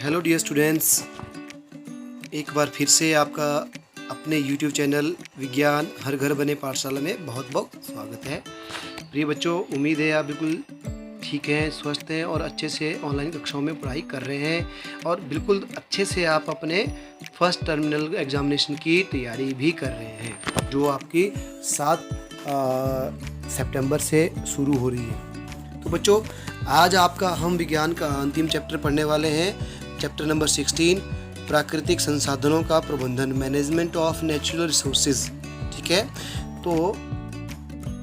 Hello dear students, एक बार फिर से आपका अपने YouTube चैनल विज्ञान हर घर बने पाठशाला में बहुत बहुत स्वागत है। प्रिय बच्चों, उम्मीद है आप बिल्कुल ठीक हैं, स्वस्थ हैं और अच्छे से ऑनलाइन कक्षाओं में पढ़ाई कर रहे हैं और बिल्कुल अच्छे से आप अपने फर्स्ट टर्मिनल एग्जामिनेशन की तैयारी भी कर रहे हैं, जो आपकी 7 सितंबर से शुरू हो रही है। तो बच्चों, आज आपका हम विज्ञान का अंतिम चैप्टर पढ़ने वाले हैं, चैप्टर नंबर 16, प्राकृतिक संसाधनों का प्रबंधन, मैनेजमेंट ऑफ नेचुरल रिसोर्सेज। ठीक है, तो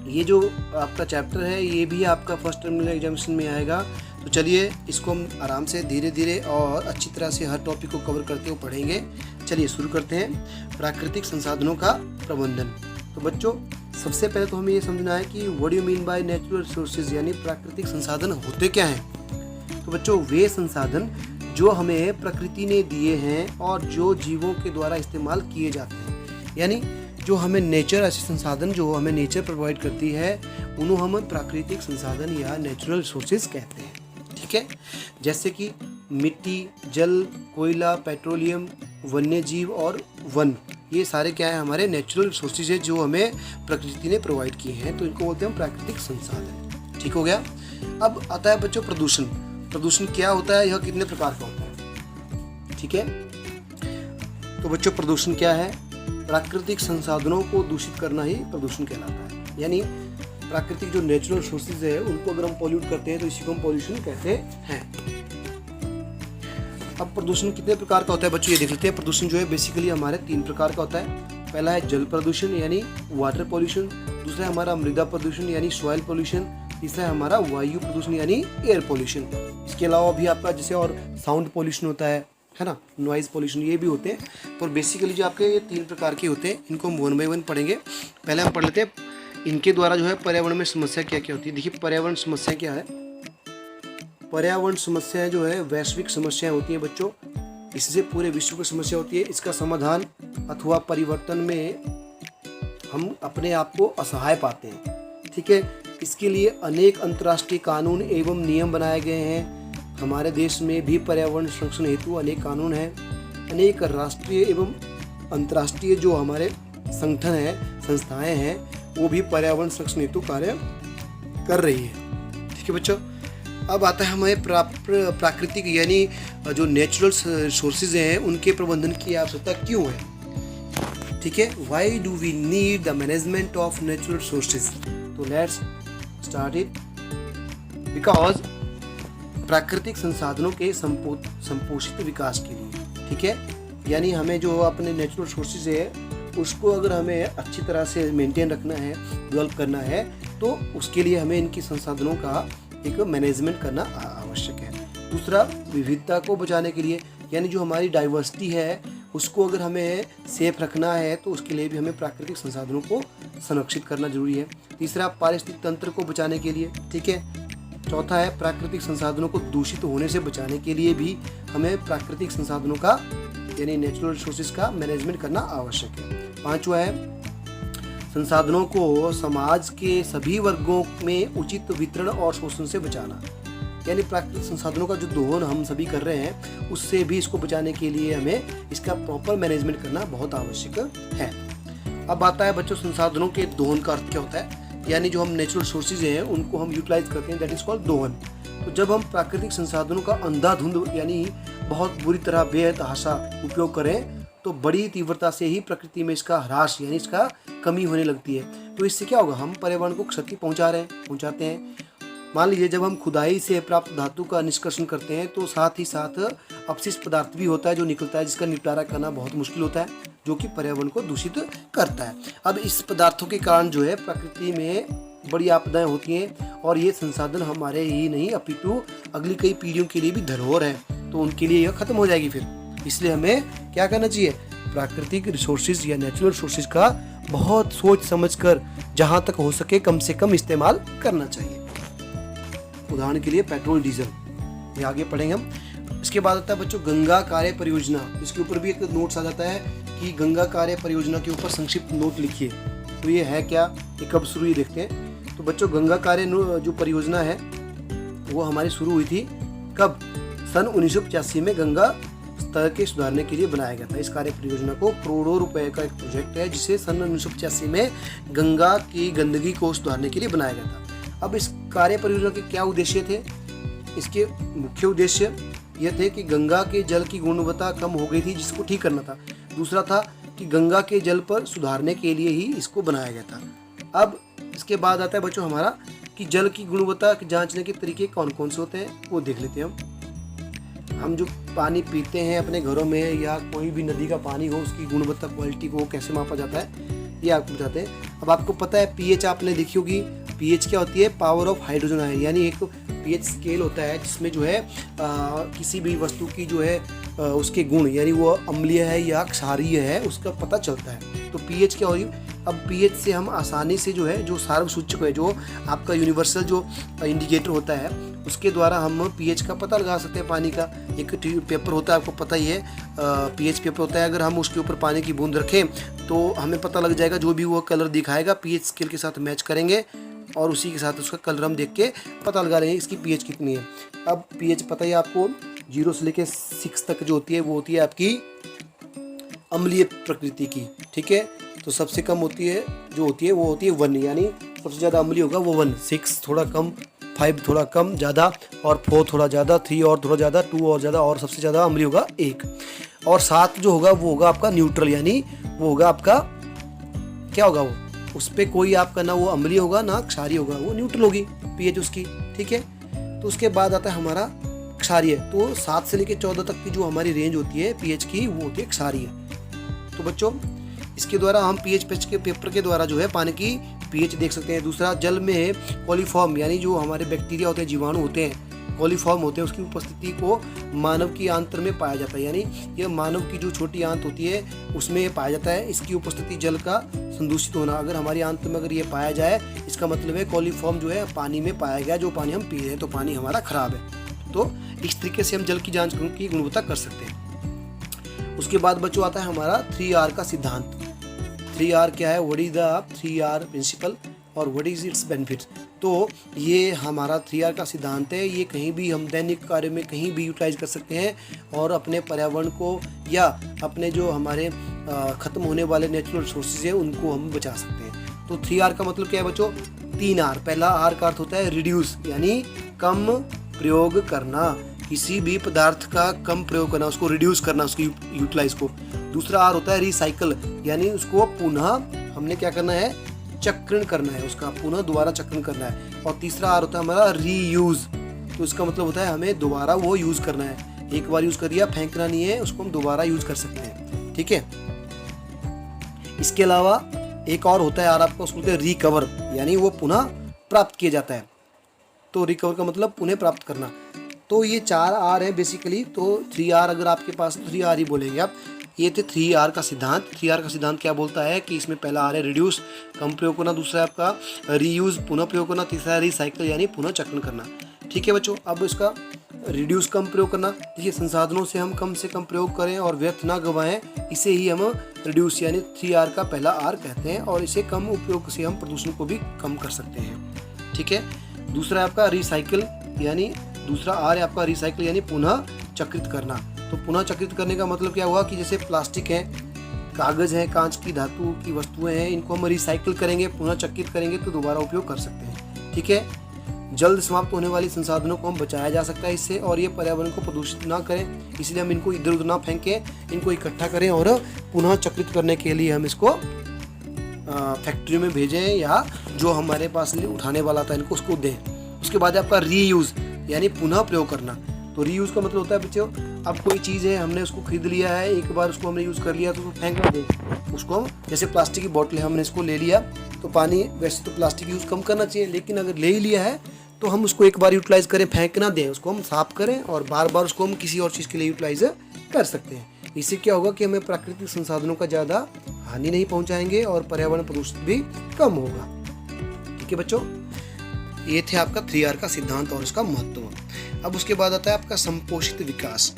ये जो आपका चैप्टर है ये भी आपका फर्स्ट टर्मिनल एग्जामिनेशन में आएगा। तो चलिए इसको हम आराम से धीरे धीरे और अच्छी तरह से हर टॉपिक को कवर करते हुए पढ़ेंगे। चलिए शुरू करते हैं, प्राकृतिक संसाधनों का प्रबंधन। तो बच्चों, सबसे पहले तो हमें ये समझना है कि what do you mean by natural resources, यानी प्राकृतिक संसाधन होते क्या हैं। तो बच्चों, वे संसाधन जो हमें प्रकृति ने दिए हैं और जो जीवों के द्वारा इस्तेमाल किए जाते हैं, यानी जो हमें नेचर, ऐसे संसाधन जो हमें नेचर प्रोवाइड करती है उन्हें हम प्राकृतिक संसाधन या नेचुरल रिसोर्सेज कहते हैं। ठीक है, जैसे कि मिट्टी, जल, कोयला, पेट्रोलियम, वन्य जीव और वन, ये सारे क्या है, हमारे नेचुरल रिसोर्सेज है जो हमें प्रकृति ने प्रोवाइड किए हैं, तो इनको बोलते हैं प्राकृतिक संसाधन। ठीक हो गया। अब आता है बच्चों प्रदूषण। प्रदूषण क्या होता है, यह कितने प्रकार का होता है। ठीक है, तो बच्चों प्रदूषण क्या है, प्राकृतिक संसाधनों को दूषित करना ही प्रदूषण कहलाता है। यानी प्राकृतिक जो नेचुरल रिसोर्सेज है उनको अगर हम पॉल्यूट करते हैं तो इसी को हम पॉल्यूशन कहते हैं। अब प्रदूषण कितने प्रकार का होता है बच्चों, ये देख लेते हैं। प्रदूषण जो है बेसिकली हमारे 3 प्रकार का होता है। पहला है जल प्रदूषण यानी वाटर पॉल्यूशन, दूसरा है हमारा मृदा प्रदूषण यानी सॉइल पॉल्यूशन, तीसरा है हमारा वायु प्रदूषण यानी एयर पॉल्यूशन। इसके अलावा भी आपका जैसे और साउंड पॉल्यूशन होता है ना, नॉइज पॉल्यूशन, ये भी होते हैं। पर बेसिकली जो आपके ये 3 प्रकार के होते हैं, इनको हम 1 बाय 1 पढ़ेंगे। पहले हम पढ़ लेते हैं इनके द्वारा जो है पर्यावरण में समस्या क्या क्या होती है। देखिए, पर्यावरण समस्या क्या है। पर्यावरण समस्याएं जो है वैश्विक समस्याएं होती हैं बच्चों, इससे पूरे विश्व की समस्या होती है। इसका समाधान अथवा परिवर्तन में हम अपने आप को असहाय पाते हैं। ठीक है, इसके लिए अनेक अंतर्राष्ट्रीय कानून एवं नियम बनाए गए हैं। हमारे देश में भी पर्यावरण संरक्षण हेतु अनेक कानून हैं। अनेक राष्ट्रीय एवं अंतर्राष्ट्रीय जो हमारे संगठन हैं, संस्थाएं हैं, वो भी पर्यावरण संरक्षण हेतु कार्य कर रही है। ठीक है बच्चों, अब आता है हमें प्राकृतिक यानी जो नेचुरल रिसोर्सेज हैं उनके प्रबंधन की आवश्यकता क्यों है। ठीक है, why do we need the management of natural resources. तो लेट्स स्टार्ट इट। बिकॉज प्राकृतिक संसाधनों के संपोषित विकास के लिए, ठीक है, यानी हमें जो अपने नेचुरल रिसोर्सेज है उसको अगर हमें अच्छी तरह से मेंटेन रखना है, डेवलप करना है, तो उसके लिए हमें इनकी संसाधनों का एक मैनेजमेंट करना आवश्यक है। दूसरा, विविधता को बचाने के लिए, यानी जो हमारी डाइवर्सिटी है उसको अगर हमें सेफ रखना है तो उसके लिए भी हमें प्राकृतिक संसाधनों को संरक्षित करना जरूरी है। तीसरा, पारिस्थितिक तंत्र को बचाने के लिए। ठीक है। चौथा है, प्राकृतिक संसाधनों को दूषित होने से बचाने के लिए भी हमें प्राकृतिक संसाधनों का यानी नेचुरल रिसोर्सेज का मैनेजमेंट करना आवश्यक है। पांचवा है, संसाधनों को समाज के सभी वर्गों में उचित वितरण और शोषण से बचाना, यानी प्राकृतिक संसाधनों का जो दोहन हम सभी कर रहे हैं उससे भी इसको बचाने के लिए हमें इसका प्रॉपर मैनेजमेंट करना बहुत आवश्यक है। अब आता है बच्चों संसाधनों के दोहन का अर्थ क्या होता है, यानी जो हम नेचुरल रिसोर्सेज हैं उनको हम यूटिलाइज करते हैं, दैट इज कॉल्ड दोहन। तो जब हम प्राकृतिक संसाधनों का अंधाधुंध यानी बहुत बुरी तरह बेतहाशा उपयोग करें तो बड़ी तीव्रता से ही प्रकृति में इसका ह्रास यानी इसका कमी होने लगती है। तो इससे क्या होगा, हम पर्यावरण को क्षति पहुंचाते हैं। मान लीजिए जब हम खुदाई से प्राप्त धातु का निष्कर्षण करते हैं तो साथ ही साथ अपशिष्ट पदार्थ भी होता है जो निकलता है, जिसका निपटारा करना बहुत मुश्किल होता है, जो कि पर्यावरण को दूषित करता है। अब इस पदार्थों के कारण जो है प्रकृति में बड़ी आपदाएं होती हैं और ये संसाधन हमारे ही नहीं अपितु अगली कई पीढ़ियों के लिए भी धरोहर है, तो उनके लिए यह खत्म हो जाएगी फिर। इसलिए हमें क्या करना चाहिए, प्राकृतिक रिसोर्सेज या नेचुरल रिसोर्सेज का बहुत सोच समझकर जहाँ तक हो सके कम से कम इस्तेमाल करना चाहिए। उदाहरण के लिए पेट्रोल, डीजल, ये आगे पढ़ेंगे हम। इसके बाद आता है बच्चों गंगा कार्य परियोजना। इसके ऊपर भी एक नोट्स आ जाता है कि गंगा कार्य परियोजना के ऊपर संक्षिप्त नोट लिखिए। तो ये है क्या, ये कब शुरू हुई देखते हैं। तो बच्चों गंगा कार्य जो परियोजना है वो हमारी शुरू हुई थी कब, सन 1985 में गंगा स्तर के सुधारने के लिए बनाया गया था। इस कार्य परियोजना को करोड़ों रुपए का एक प्रोजेक्ट है जिसे सन 1985 में गंगा की गंदगी को सुधारने के लिए बनाया गया था। अब इस कार्य परियोजना के क्या उद्देश्य थे? इसके मुख्य उद्देश्य ये थे कि गंगा के जल की गुणवत्ता कम हो गई थी जिसको ठीक करना था। दूसरा था कि गंगा के जल पर सुधारने के लिए ही इसको बनाया गया था। अब इसके बाद आता है बच्चों हमारा कि जल की गुणवत्ता जांचने के तरीके कौन कौन से होते हैं वो देख लेते हैं। हम जो पानी पीते हैं अपने घरों में या कोई भी नदी का पानी हो उसकी गुणवत्ता क्वालिटी को कैसे मापा जाता है ये आपको बताते हैं। अब आपको पता है पीएच आपने देखी होगी। पीएच क्या होती है? पावर ऑफ हाइड्रोजन आयन, यानी एक पीएच स्केल होता है जिसमें जो है किसी भी वस्तु की जो है उसके गुण यानी वो अम्लीय है या क्षारीय है उसका पता चलता है। तो पीएच क्या होगी? अब पीएच से हम आसानी से जो है जो सार्व सूचक है जो आपका यूनिवर्सल जो इंडिकेटर होता है उसके द्वारा हम पीएच का पता लगा सकते हैं। पानी का एक पेपर होता है आपको पता ही है, पीएच पेपर होता है। अगर हम उसके ऊपर पानी की बूंद रखें तो हमें पता लग जाएगा, जो भी वो कलर दिखाएगा पीएच स्केल के साथ मैच करेंगे और उसी के साथ उसका कलर हम देख के पता लगा लेंगे इसकी पीएच कितनी है। अब पीएच पता ही आपको 0 से लेकर 6 तक जो होती है वो होती है आपकी अम्लीय प्रकृति की, ठीक है। तो सबसे कम होती है जो होती है वो होती है 1, यानी सबसे ज़्यादा अम्लीय होगा वो 1, 6 थोड़ा कम, 5 थोड़ा कम ज़्यादा, और 4 थोड़ा ज़्यादा, 3 और थोड़ा ज़्यादा, 2 और ज़्यादा, और सबसे ज़्यादा अम्लीय होगा 1। और 7 जो होगा वो होगा आपका न्यूट्रल, यानी वो होगा आपका क्या होगा वो, उस पर कोई आपका ना वो अम्लीय होगा ना क्षारीय होगा, वो न्यूट्रल होगी पीएच उसकी, ठीक है। तो उसके बाद आता है हमारा क्षारीय। तो 7 से लेकर 14 तक की जो हमारी रेंज होती है पीएच की वो होती है क्षारीय। तो बच्चों इसके द्वारा हम पीएच के पेपर के द्वारा जो है पानी की पीएच देख सकते हैं। दूसरा, जल में कोलिफॉर्म यानी जो हमारे बैक्टीरिया होते हैं, जीवाणु होते हैं, कोलिफॉर्म होते हैं, उसकी उपस्थिति को मानव की आंत्र में पाया जाता है। यानी ये मानव की जो छोटी आंत होती है उसमें पाया जाता है इसकी उपस्थिति, जल का संदूषित होना। अगर हमारी आंत में अगर ये पाया जाए इसका मतलब है कोलिफॉर्म जो है पानी में पाया गया, जो पानी हम पी रहे हैं तो पानी हमारा खराब है। तो इस तरीके से हम जल की जाँच की गुणवत्ता कर सकते हैं। उसके बाद बच्चों आता है हमारा 3R का सिद्धांत। 3R क्या है? What is the 3R principle और व्हाट इज इट्स बेनिफिट। तो ये हमारा 3R का सिद्धांत है। ये कहीं भी हम दैनिक कार्य में कहीं भी यूटिलाइज कर सकते हैं और अपने पर्यावरण को या अपने जो हमारे ख़त्म होने वाले नेचुरल रिसोर्सेज है उनको हम बचा सकते हैं। तो 3R का मतलब क्या है बच्चों? 3R। पहला R का अर्थ होता है रिड्यूस, यानी कम प्रयोग करना, किसी भी पदार्थ का कम प्रयोग करना, उसको रिड्यूस करना, उसकी यूटिलाइज को। दूसरा R होता है रिसाइकल, यानी उसको पुनः हमने क्या करना है? चक्रण करना है, उसका पुनः दोबारा चक्रण करना है। और तीसरा R होता है हमारा रीयूज। तो इसका मतलब होता है हमें दोबारा वो यूज़ करना है, एक बार यूज़ कर दिया फेंकना नहीं है, उसको हम दोबारा यूज़ कर सकते हैं, ठीक है। इसके अलावा एक और होता है R आपका, उसको बोलते हैं रिकवर, यानी वो पुनः प्राप्त किया जाता है। तो रिकवर का मतलब पुनः प्राप्त करना। तो ये 4 R है बेसिकली। तो 3R अगर आपके पास 3R ही बोलेंगे आप। ये थे 3R का सिद्धांत। 3R का सिद्धांत क्या बोलता है कि इसमें पहला R है रिड्यूस, कम प्रयोग करना, दूसरा है आपका रीयूज, पुनः प्रयोग करना, तीसरा है रिसाइकल यानी पुनः चक्रण करना, ठीक है बच्चों। अब इसका रिड्यूस कम प्रयोग करना, देखिए संसाधनों से हम कम से कम प्रयोग करें और व्यर्थ ना गवाएं, इसे ही हम रिड्यूस यानी 3R का पहला R कहते हैं। और इसे कम उपयोग से हम प्रदूषण को भी कम कर सकते हैं, ठीक है। दूसरा है आपका रिसाइकल, यानी दूसरा R है आपका रिसाइकल यानी पुनः चक्रित करना। तो पुनः चक्रित करने का मतलब क्या हुआ कि जैसे प्लास्टिक है, कागज़ है, कांच की धातु की वस्तुएं हैं, इनको हम रिसाइकिल करेंगे, पुनः चक्रित करेंगे तो दोबारा उपयोग कर सकते हैं, ठीक है। जल्द समाप्त होने वाली संसाधनों को हम बचाया जा सकता है इससे, और ये पर्यावरण को प्रदूषित ना करें, इसलिए हम इनको इधर उधर ना फेंकें, इनको इकट्ठा करें और पुनः चक्रित करने के लिए हम इसको फैक्ट्री में भेजें या जो हमारे पास उठाने वाला था इनको उसको दें। उसके बाद आपका रीयूज़ यानी पुनः प्रयोग करना। तो रीयूज़ का मतलब होता है बच्चों, अब कोई चीज़ है हमने उसको खरीद लिया है, एक बार उसको हमने यूज़ कर लिया तो उसको फेंक ना दें, उसको हम जैसे प्लास्टिक की बोतल है हमने इसको ले लिया तो पानी, वैसे तो प्लास्टिक यूज़ कम करना चाहिए, लेकिन अगर ले ही लिया है तो हम उसको एक बार यूटिलाइज़ करें, फेंक ना दें, उसको हम साफ़ करें और बार बार उसको हम किसी और चीज़ के लिए यूटिलाइज़ कर सकते हैं। इससे क्या होगा कि हमें प्राकृतिक संसाधनों का ज़्यादा हानि नहीं पहुँचाएंगे और पर्यावरण प्रदूषण भी कम होगा, ठीक है बच्चों। ये थे आपका 3R का सिद्धांत और उसका महत्व। अब उसके बाद आता है आपका संपोषित विकास।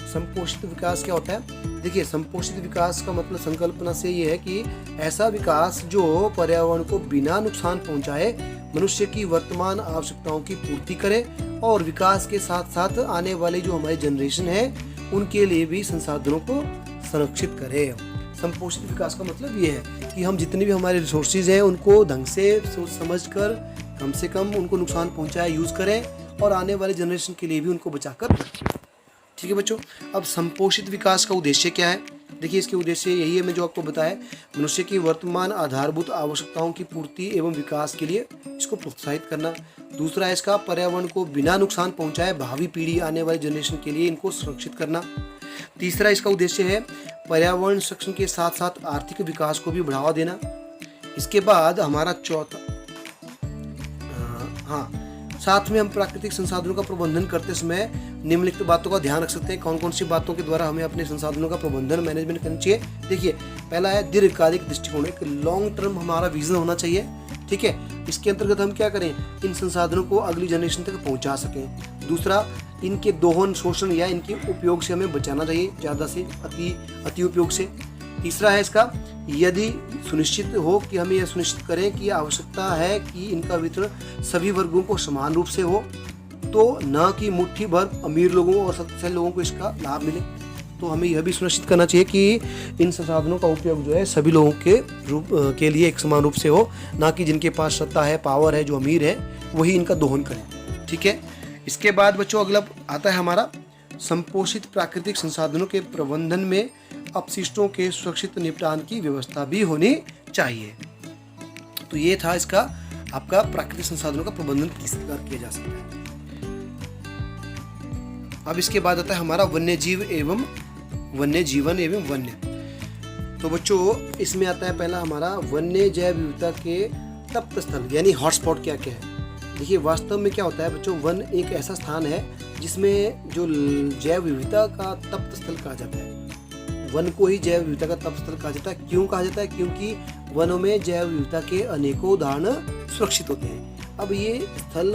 संपोषित विकास क्या होता है? देखिए, संपोषित विकास का मतलब संकल्पना से ये है कि ऐसा विकास जो पर्यावरण को बिना नुकसान पहुंचाए मनुष्य की वर्तमान आवश्यकताओं की पूर्ति करे और विकास के साथ साथ आने वाली जो हमारी जनरेशन है उनके लिए भी संसाधनों को संरक्षित करे। संपोषित विकास का मतलब ये है कि हम जितने भी हमारे रिसोर्सेज हैं उनको ढंग से सोच समझ कर कम से कम उनको नुकसान पहुंचाए यूज़ करें और आने वाले जनरेशन के लिए भी उनको बचाकर रखें। ठीक है बच्चों, अब संपोषित विकास का उद्देश्य क्या है? देखिए, इसके उद्देश्य यही है, मैं जो आपको बताया, मनुष्य की वर्तमान आधारभूत आवश्यकताओं की पूर्ति एवं विकास के लिए इसको प्रोत्साहित करना। दूसरा है इसका पर्यावरण को बिना नुकसान पहुंचाए भावी पीढ़ी आने वाली जनरेशन के लिए इनको सुरक्षित करना। तीसरा इसका उद्देश्य है पर्यावरण संरक्षण के साथ साथ आर्थिक विकास को भी बढ़ावा देना। इसके बाद हमारा चौथा, साथ में हम प्राकृतिक संसाधनों का प्रबंधन करते समय निम्नलिखित बातों का ध्यान रख सकते हैं। कौन कौन सी बातों के द्वारा हमें अपने संसाधनों का प्रबंधन मैनेजमेंट करना चाहिए? देखिए, पहला है दीर्घकालिक दृष्टिकोण, एक लॉन्ग टर्म हमारा विजन होना चाहिए। ठीक है, इसके अंतर्गत हम क्या करें, इन संसाधनों को अगली जनरेशन तक पहुंचा सकें। दूसरा, इनके दोहन शोषण या इनके उपयोग से हमें बचाना चाहिए, ज़्यादा से अति उपयोग से। तीसरा है इसका, यदि सुनिश्चित हो कि हमें यह सुनिश्चित करें कि आवश्यकता है कि इनका वितरण सभी वर्गों को समान रूप से हो, तो न कि मुट्ठी भर अमीर लोगों और शक्तिशाली लोगों को इसका लाभ मिले। तो हमें यह भी सुनिश्चित करना चाहिए कि इन संसाधनों का उपयोग जो है सभी लोगों के लिए एक समान रूप से हो, ना कि जिनके पास सत्ता है, पावर है, जो अमीर है वही इनका दोहन करें। ठीक है, इसके बाद बच्चों अगला आता है हमारा संपोषित प्राकृतिक संसाधनों के प्रबंधन में अपशिष्टों के सुरक्षित निपटान की व्यवस्था भी होनी चाहिए। तो ये था इसका आपका प्राकृतिक संसाधनों का प्रबंधन किस प्रकार किया जा सकता है। अब इसके बाद आता है हमारा वन्य जीवन एवं वन्य। तो बच्चों, इसमें आता है पहला हमारा वन्य जैव विविधता के तप्त स्थल यानी हॉटस्पॉट क्या क्या है। देखिए, वास्तव में क्या होता है बच्चों, वन एक ऐसा स्थान है जिसमें जो जैव विविधता का तप्त स्थल कहा जाता है। वन को ही जैव विविधता का तप्त स्थल कहा जाता है। क्यों कहा जाता है? क्योंकि वनों में जैव विविधता के अनेकों उदाहरण सुरक्षित होते हैं। अब ये स्थल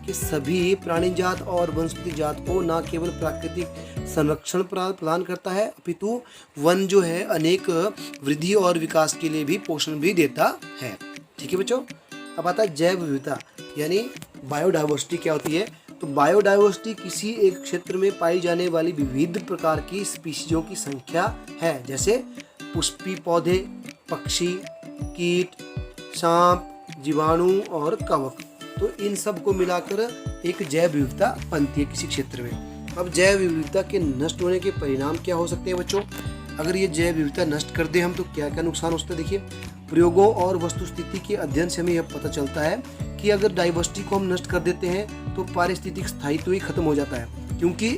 के सभी प्राणी जात और वनस्पति जात को न केवल प्राकृतिक संरक्षण प्रदान करता है, अपितु वन जो है अनेक वृद्धि और विकास के लिए भी पोषण भी देता है। ठीक है बच्चों, अब आता है जैव विविधता यानी बायोडाइवर्सिटी क्या होती है। तो बायोडाइवर्सिटी किसी एक क्षेत्र में पाई जाने वाली विविध प्रकार की स्पीशीजों की संख्या है, जैसे पुष्पी पौधे, पक्षी, कीट, सांप, जीवाणु और कवक। तो इन सब को मिलाकर एक जैव विविधता बनती है किसी क्षेत्र में। अब जैव विविधता के नष्ट होने के परिणाम क्या हो सकते हैं बच्चों? अगर ये जैव विविधता नष्ट कर दे हम तो क्या क्या नुकसान हो सकता है? देखिए, प्रयोगों और वस्तुस्थिति के अध्ययन से हमें यह पता चलता है कि अगर डाइवर्सिटी को हम नष्ट कर देते हैं तो पारिस्थितिक स्थायित्व ही खत्म हो जाता है, क्योंकि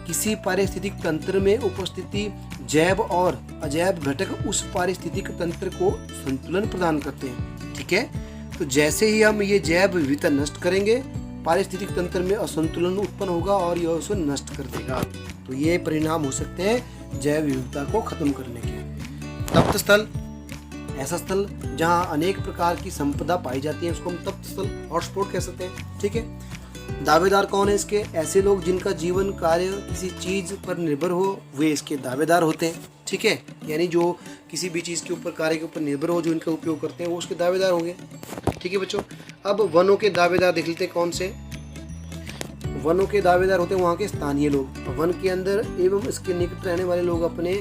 किसी पारिस्थितिक तंत्र में उपस्थिति जैव और अजैव घटक उस पारिस्थितिक तंत्र को संतुलन प्रदान करते हैं। ठीक है, तो जैसे ही हम ये जैव विविधता नष्ट करेंगे, पारिस्थितिक तंत्र में असंतुलन उत्पन्न होगा और यह उसे नष्ट कर देगा। तो ये परिणाम हो सकते हैं जैव विविधता को खत्म करने के। तप्त स्थल, ऐसा स्थल जहां अनेक प्रकार की संपदा पाई जाती है, उसको हम तप्त स्थल हॉटस्पॉट कह सकते हैं। ठीक है, दावेदार कौन है इसके? ऐसे लोग जिनका जीवन कार्य किसी चीज पर निर्भर हो, वे इसके दावेदार होते हैं। ठीक है, यानी जो किसी भी चीज के ऊपर, कार्य के ऊपर निर्भर हो, जो इनका उपयोग करते हैं, वो उसके दावेदार होंगे। ठीक है बच्चों, अब वनों के दावेदार देख लेते हैं कौन से। वनों के दावेदार होते हैं वहाँ के स्थानीय लोग। वन के अंदर एवं इसके निकट रहने वाले लोग अपने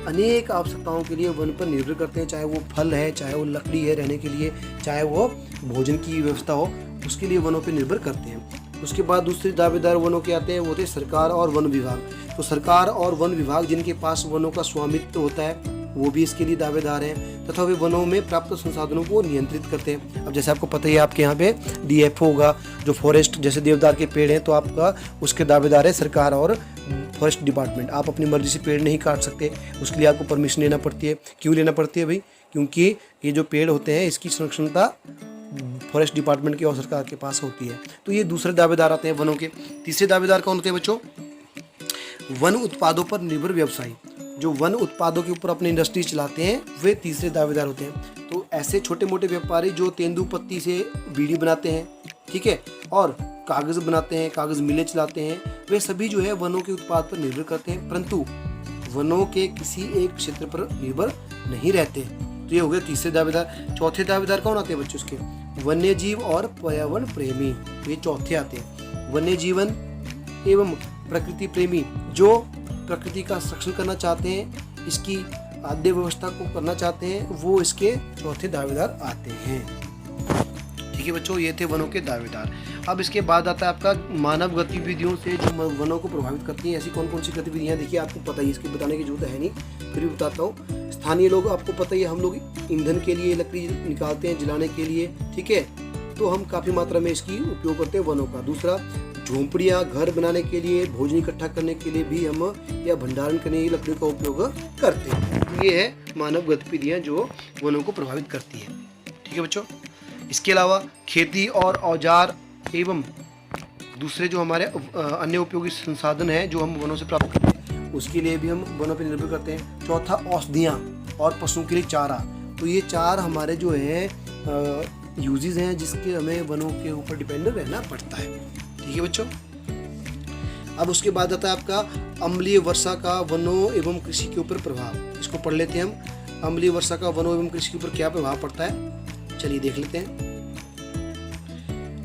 अनेक आवश्यकताओं के लिए वन पर निर्भर करते हैं, चाहे वो फल है, चाहे वो लकड़ी है रहने के लिए, चाहे वो भोजन की व्यवस्था हो, उसके लिए वनों पर निर्भर करते हैं। उसके बाद दूसरे दावेदार वनों के आते हैं, वो होते हैं सरकार और वन विभाग। तो सरकार और वन विभाग जिनके पास वनों का स्वामित्व होता है, वो भी इसके लिए दावेदार हैं तथा वे वनों में प्राप्त संसाधनों को नियंत्रित करते हैं। अब जैसे आपको पता ही है, आपके यहाँ पे DFO होगा, जो फॉरेस्ट जैसे देवदार के पेड़ हैं, तो आपका उसके दावेदार है सरकार और फॉरेस्ट डिपार्टमेंट। आप अपनी मर्जी से पेड़ नहीं काट सकते, उसके लिए आपको परमिशन लेना पड़ती है। क्यों लेना पड़ती है भाई? क्योंकि ये जो पेड़ होते हैं इसकी संरक्षणता फॉरेस्ट डिपार्टमेंट की और सरकार के पास होती है। तो ये दूसरे दावेदार आते हैं वनों के। तीसरे दावेदार कौन होते हैं बच्चों? वन उत्पादों पर निर्भर व्यवसायी, जो वन उत्पादों के ऊपर अपनी इंडस्ट्री चलाते हैं, वे तीसरे दावेदार होते हैं। तो ऐसे छोटे मोटे व्यापारी जो तेंदुपत्ती से बीड़ी बनाते हैं, ठीक है, और कागज़ बनाते हैं, कागज़ मिलें चलाते हैं, वे सभी जो है वनों के उत्पाद पर निर्भर करते हैं। परंतु वनों के किसी एक क्षेत्र पर निर्भर नहीं रहते। तो ये हो गए तीसरे दावेदार। चौथे दावेदार कौन आते हैं बच्चों उसके? वन्य जीव और पर्यावरण प्रेमी। तो ये चौथे आते हैं। वन्य जीवन एवं प्रकृति प्रेमी जो प्रकृति का संरक्षण करना चाहते हैं, इसकी आद्य व्यवस्था को करना चाहते हैं, वो इसके चौथे दावेदार आते हैं। ठीक है बच्चों, ये थे वनों के दावेदार। अब इसके बाद आता है आपका मानव गतिविधियों से जो वनों को प्रभावित करती हैं। ऐसी कौन कौन सी गतिविधियां? देखिए आपको पता ही, इसकी बताने की जरूरत है नहीं, फिर भी बताता हूँ। स्थानीय लोग, आपको पता ही है, हम लोग ईंधन के लिए लकड़ी निकालते हैं जलाने के लिए, ठीक है, तो हम काफ़ी मात्रा में इसकी उपयोग करते हैं वनों का। दूसरा, झोंपड़ियाँ, घर बनाने के लिए, भोजन इकट्ठा करने के लिए भी हम या भंडारण करने के लिए लकड़ी का उपयोग करते हैं। ये है मानव गतिविधियाँ जो वनों को प्रभावित करती है। ठीक है बच्चों, इसके अलावा खेती और औजार एवं दूसरे जो हमारे अन्य उपयोगी संसाधन हैं जो हम वनों से प्राप्त करते हैं, उसके लिए भी हम वनों पर निर्भर करते हैं। चौथा, औषधियाँ और पशुओं के लिए चारा। तो ये चार हमारे जो है यूजेस हैं जिसके हमें वनों के ऊपर डिपेंड रहना पड़ता है। ठीक है बच्चों, अब उसके बाद आता है आपका अम्लीय वर्षा का वनों एवं कृषि के ऊपर प्रभाव। इसको पढ़ लेते हैं हम। अम्लीय वर्षा का वनों एवं कृषि के ऊपर क्या प्रभाव पड़ता है, चलिए देख लेते हैं।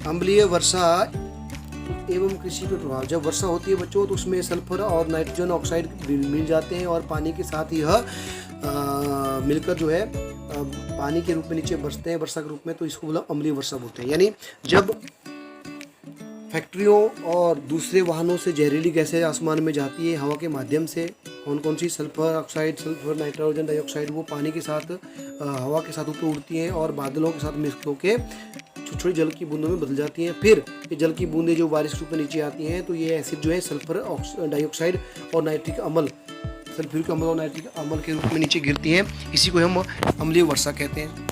अम्लीय वर्षा एवं कृषि पर प्रभाव। जब वर्षा होती है बच्चों तो उसमें सल्फर और नाइट्रोजन ऑक्साइड मिल जाते हैं और पानी के साथ यह मिलकर जो है पानी के रूप में नीचे बरसते हैं वर्षा के रूप में, तो इसको बोला अम्लीय वर्षा बोलते हैं। यानी जब फैक्ट्रियों और दूसरे वाहनों से जहरीली गैसें आसमान में जाती है हवा के माध्यम से, कौन कौन सी? Sulphur oxide, sulphur nitrogen dioxide, वो पानी के साथ हवा के साथ ऊपर उड़ती हैं और बादलों के साथ मिक्स होकर छोटी छोटी जल की बूंदों में बदल जाती हैं। फिर ये जल की बूंदें जो बारिश के रूप में नीचे आती हैं, तो ये एसिड जो है सल्फर डाइऑक्साइड और नाइट्रिक अम्ल, सल्फ्यूरिक अम्ल और नाइट्रिक अम्ल के रूप में नीचे गिरती हैं। इसी को हम अम्लीय वर्षा कहते हैं।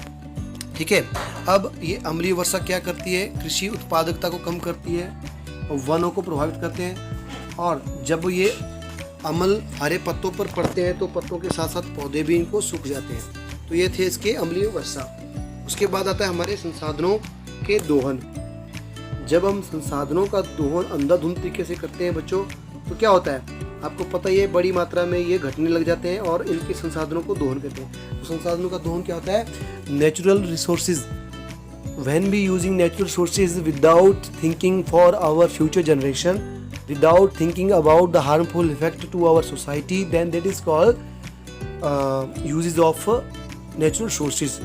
ठीक है, अब ये अम्लीय वर्षा क्या करती है? कृषि उत्पादकता को कम करती है, वनों को प्रभावित करते हैं, और जब ये अम्ल हरे पत्तों पर पड़ते हैं तो पत्तों के साथ साथ पौधे भी इनको सूख जाते हैं। तो ये थे इसके अम्लीय वर्षा। उसके बाद आता है हमारे संसाधनों के दोहन। जब हम संसाधनों का दोहन अंधाधुंध तरीके से करते हैं बच्चों, तो क्या होता है आपको पता ही है, बड़ी मात्रा में ये घटने लग जाते हैं और इनके संसाधनों को दोहन करते हैं। तो संसाधनों का दोहन क्या होता है? Natural resources, when we using natural resources without thinking for our future generation, without thinking about the harmful effect to our society, then that is called usages of natural resources.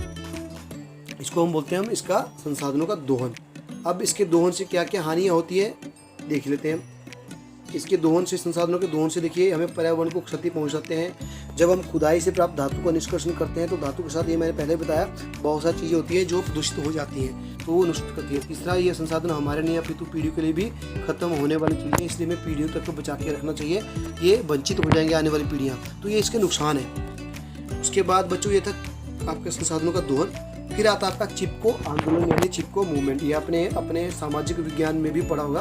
इसको हम बोलते हैं हम इसका संसाधनों का दोहन। अब इसके दोहन से क्या क्या हानियाँ होती है देख लेते हैं। इसके दोहन से, संसाधनों के दोहन से देखिए हमें पर्यावरण को क्षति पहुंचाते हैं। जब हम खुदाई से प्राप्त धातु का निष्कर्षण करते हैं तो धातु के साथ, ये मैंने पहले बताया, बहुत सारी चीज़ें होती है जो प्रदूषित हो जाती हैं, तो वो नष्ट करती है। तीसरा, ये संसाधन हमारे नहीं अपितु पीढ़ियों के लिए भी खत्म होने वाली चीज़ें, इसलिए हमें पीढ़ियों तक को बचा के रखना चाहिए। ये वंचित हो जाएंगे आने वाली पीढ़ियाँ, तो ये इसके नुकसान है। उसके बाद बच्चों ये था आपके संसाधनों का दोहन। फिर आता आपका चिपको आंदोलन यानी चिपको मूवमेंट। ये आपने अपने सामाजिक विज्ञान में भी पढ़ा होगा।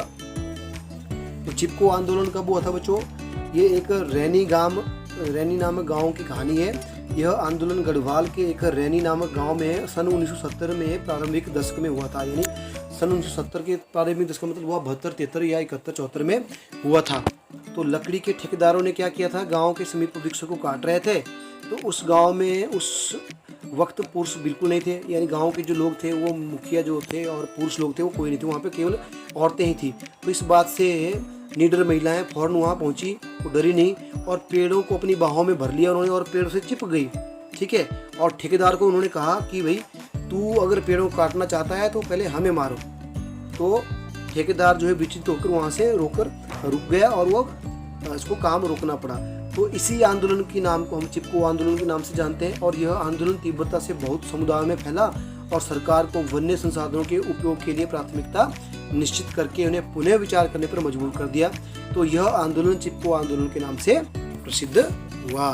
तो चिपको आंदोलन कब हुआ था बच्चों? ये एक रैनी नामक गांव की कहानी है। यह आंदोलन गढ़वाल के एक रैनी नामक गांव में सन 1970 में प्रारंभिक दशक में हुआ था। यानी सन 1970 के प्रारंभिक दशक मतलब हुआ 72, 73 या 71, 74 में हुआ था। तो लकड़ी के ठेकेदारों ने क्या किया था, गाँव के समीप वृक्षों को काट रहे थे। तो उस गाँव में उस वक्त पुरुष बिल्कुल नहीं थे, यानी गांव के जो लोग थे वो मुखिया जो थे और पुरुष लोग थे वो कोई नहीं थे, वहाँ पे केवल औरतें ही थी। तो इस बात से निडर महिलाएं फौरन वहाँ पहुँची, वो डरी नहीं और पेड़ों को अपनी बाहों में भर लिया उन्होंने और पेड़ों से चिपक गई। ठीक है, और ठेकेदार को उन्होंने कहा कि भाई तू अगर पेड़ों को काटना चाहता है तो पहले हमें मारो। तो ठेकेदार जो है विचलित होकर वहाँ से रुक गया और वो इसको काम रोकना पड़ा। तो इसी आंदोलन के नाम को हम चिपको आंदोलन के नाम से जानते हैं। और यह आंदोलन तीव्रता से बहुत समुदायों में फैला और सरकार को वन्य संसाधनों के उपयोग के लिए प्राथमिकता निश्चित करके उन्हें पुनः विचार करने पर मजबूर कर दिया। तो यह आंदोलन चिपको आंदोलन के नाम से प्रसिद्ध हुआ।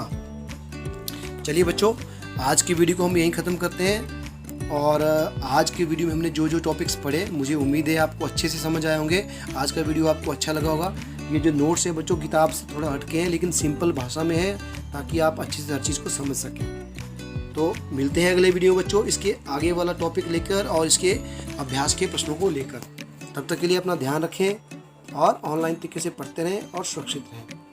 चलिए बच्चों, आज की वीडियो को हम यहीं ख़त्म करते हैं। और आज के वीडियो में हमने जो जो टॉपिक्स पढ़े, मुझे उम्मीद है आपको अच्छे से समझ आए होंगे। आज का वीडियो आपको अच्छा लगा होगा। ये जो नोट्स है बच्चों किताब से थोड़ा हटके हैं लेकिन सिंपल भाषा में है ताकि आप अच्छे से हर चीज़ को समझ सकें। तो मिलते हैं अगले वीडियो बच्चों इसके आगे वाला टॉपिक लेकर और इसके अभ्यास के प्रश्नों को लेकर। तब तक के लिए अपना ध्यान रखें और ऑनलाइन तरीके से पढ़ते रहें और सुरक्षित रहें।